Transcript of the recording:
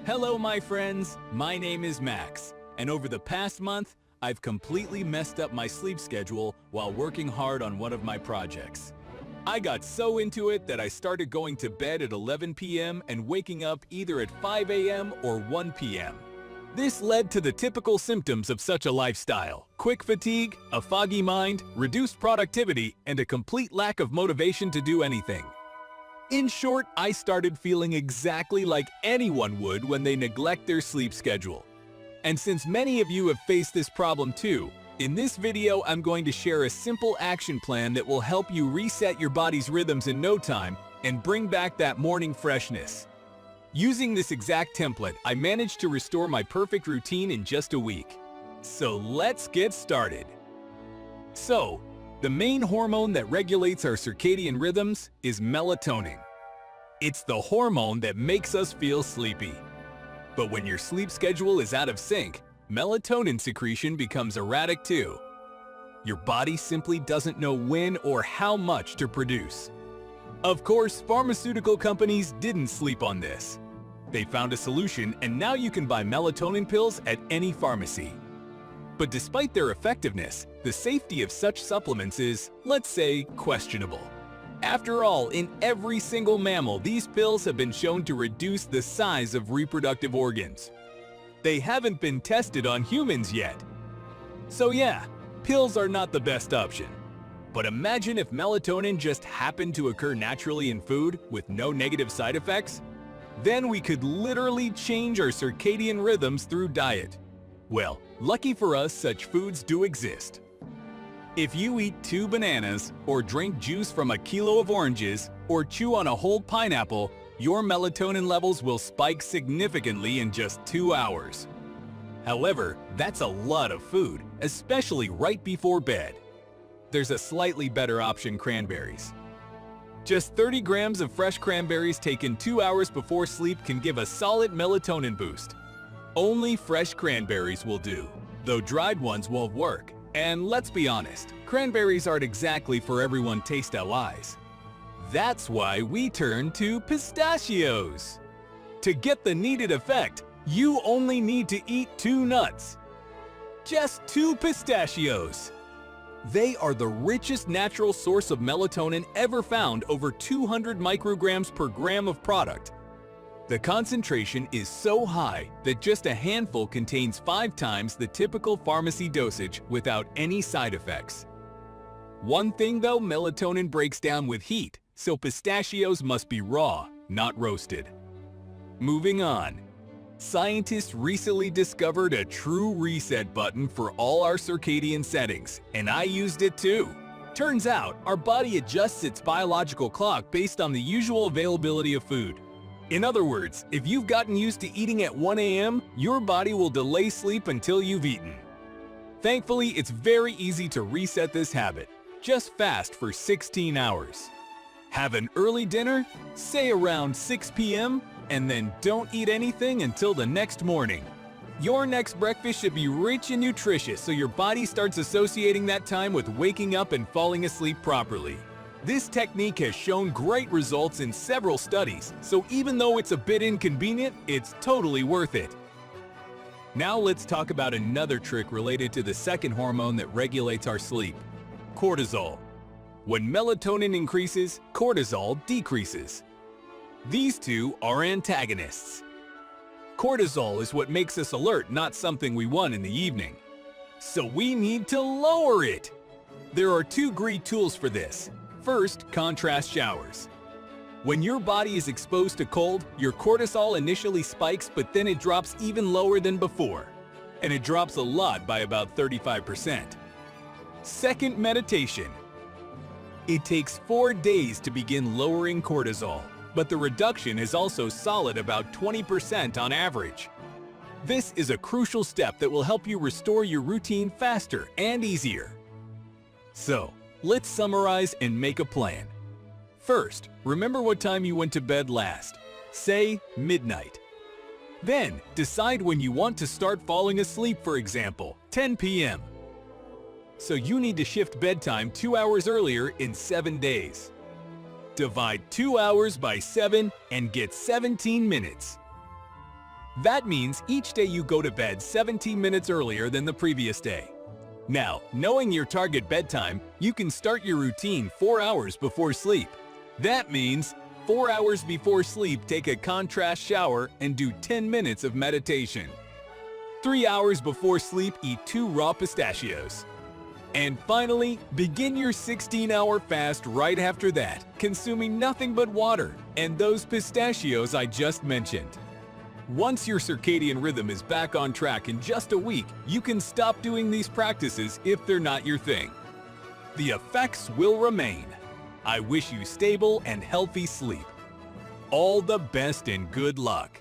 Hello, my friends. My name is Max, and over the past month, I've completely messed up my sleep schedule while working hard on one of my projects. I got so into it that I started going to bed at 11 p.m. and waking up either at 5 a.m. or 1 p.m. This led to the typical symptoms of such a lifestyle: quick fatigue, a foggy mind, reduced productivity, and a complete lack of motivation to do anything. In short, I started feeling exactly like anyone would when they neglect their sleep schedule. And since many of you have faced this problem too, in this video I'm going to share a simple action plan that will help you reset your body's rhythms in no time and bring back that morning freshness. Using this exact template, I managed to restore my perfect routine in just a week. So let's get started. The main hormone that regulates our circadian rhythms is melatonin. It's the hormone that makes us feel sleepy. But when your sleep schedule is out of sync, melatonin secretion becomes erratic too. Your body simply doesn't know when or how much to produce. Of course, pharmaceutical companies didn't sleep on this. They found a solution, and now you can buy melatonin pills at any pharmacy. But despite their effectiveness, the safety of such supplements is, let's say, questionable. After all, in every single mammal, these pills have been shown to reduce the size of reproductive organs. They haven't been tested on humans yet. So yeah, pills are not the best option. But imagine if melatonin just happened to occur naturally in food with no negative side effects? Then we could literally change our circadian rhythms through diet. Well, lucky for us, such foods do exist. If you eat 2 bananas, or drink juice from a kilo of oranges, or chew on a whole pineapple, your melatonin levels will spike significantly in just 2 hours. However, that's a lot of food, especially right before bed. There's a slightly better option: cranberries. Just 30 grams of fresh cranberries taken 2 hours before sleep can give a solid melatonin boost. Only fresh cranberries will do, though dried ones won't work. And let's be honest, cranberries aren't exactly for everyone taste-wise. That's why we turn to pistachios. To get the needed effect, you only need to eat 2 nuts. Just 2 pistachios. They are the richest natural source of melatonin ever found, over 200 micrograms per gram of product. The concentration is so high that just a handful contains 5 times the typical pharmacy dosage without any side effects. One thing though, melatonin breaks down with heat, so pistachios must be raw, not roasted. Moving on. Scientists recently discovered a true reset button for all our circadian settings, and I used it too. Turns out, our body adjusts its biological clock based on the usual availability of food. In other words, if you've gotten used to eating at 1 a.m., your body will delay sleep until you've eaten. Thankfully, it's very easy to reset this habit. Just fast for 16 hours. Have an early dinner, say around 6 p.m., and then don't eat anything until the next morning. Your next breakfast should be rich and nutritious, so your body starts associating that time with waking up and falling asleep properly. This technique has shown great results in several studies, so even though it's a bit inconvenient, it's totally worth it. Now let's talk about another trick related to the second hormone that regulates our sleep: cortisol. When melatonin increases, cortisol decreases. These two are antagonists. Cortisol is what makes us alert, not something we want in the evening. So we need to lower it. There are 2 great tools for this. First, contrast showers. When your body is exposed to cold, your cortisol initially spikes, but then it drops even lower than before. And it drops a lot, by about 35%. Second, meditation. It takes 4 days to begin lowering cortisol, but the reduction is also solid, about 20% on average. This is a crucial step that will help you restore your routine faster and easier. So, let's summarize and make a plan. First, remember what time you went to bed last. Say midnight. Then, decide when you want to start falling asleep, for example, 10 p.m. So you need to shift bedtime 2 hours earlier in 7 days. Divide 2 hours by 7 and get 17 minutes. That means each day you go to bed 17 minutes earlier than the previous day. Now, knowing your target bedtime, you can start your routine 4 hours before sleep. That means 4 hours before sleep, take a contrast shower and do 10 minutes of meditation. 3 hours before sleep, eat 2 raw pistachios. And finally, begin your 16-hour fast right after that, consuming nothing but water and those pistachios I just mentioned. Once your circadian rhythm is back on track in just a week, you can stop doing these practices if they're not your thing. The effects will remain. I wish you stable and healthy sleep. All the best and good luck.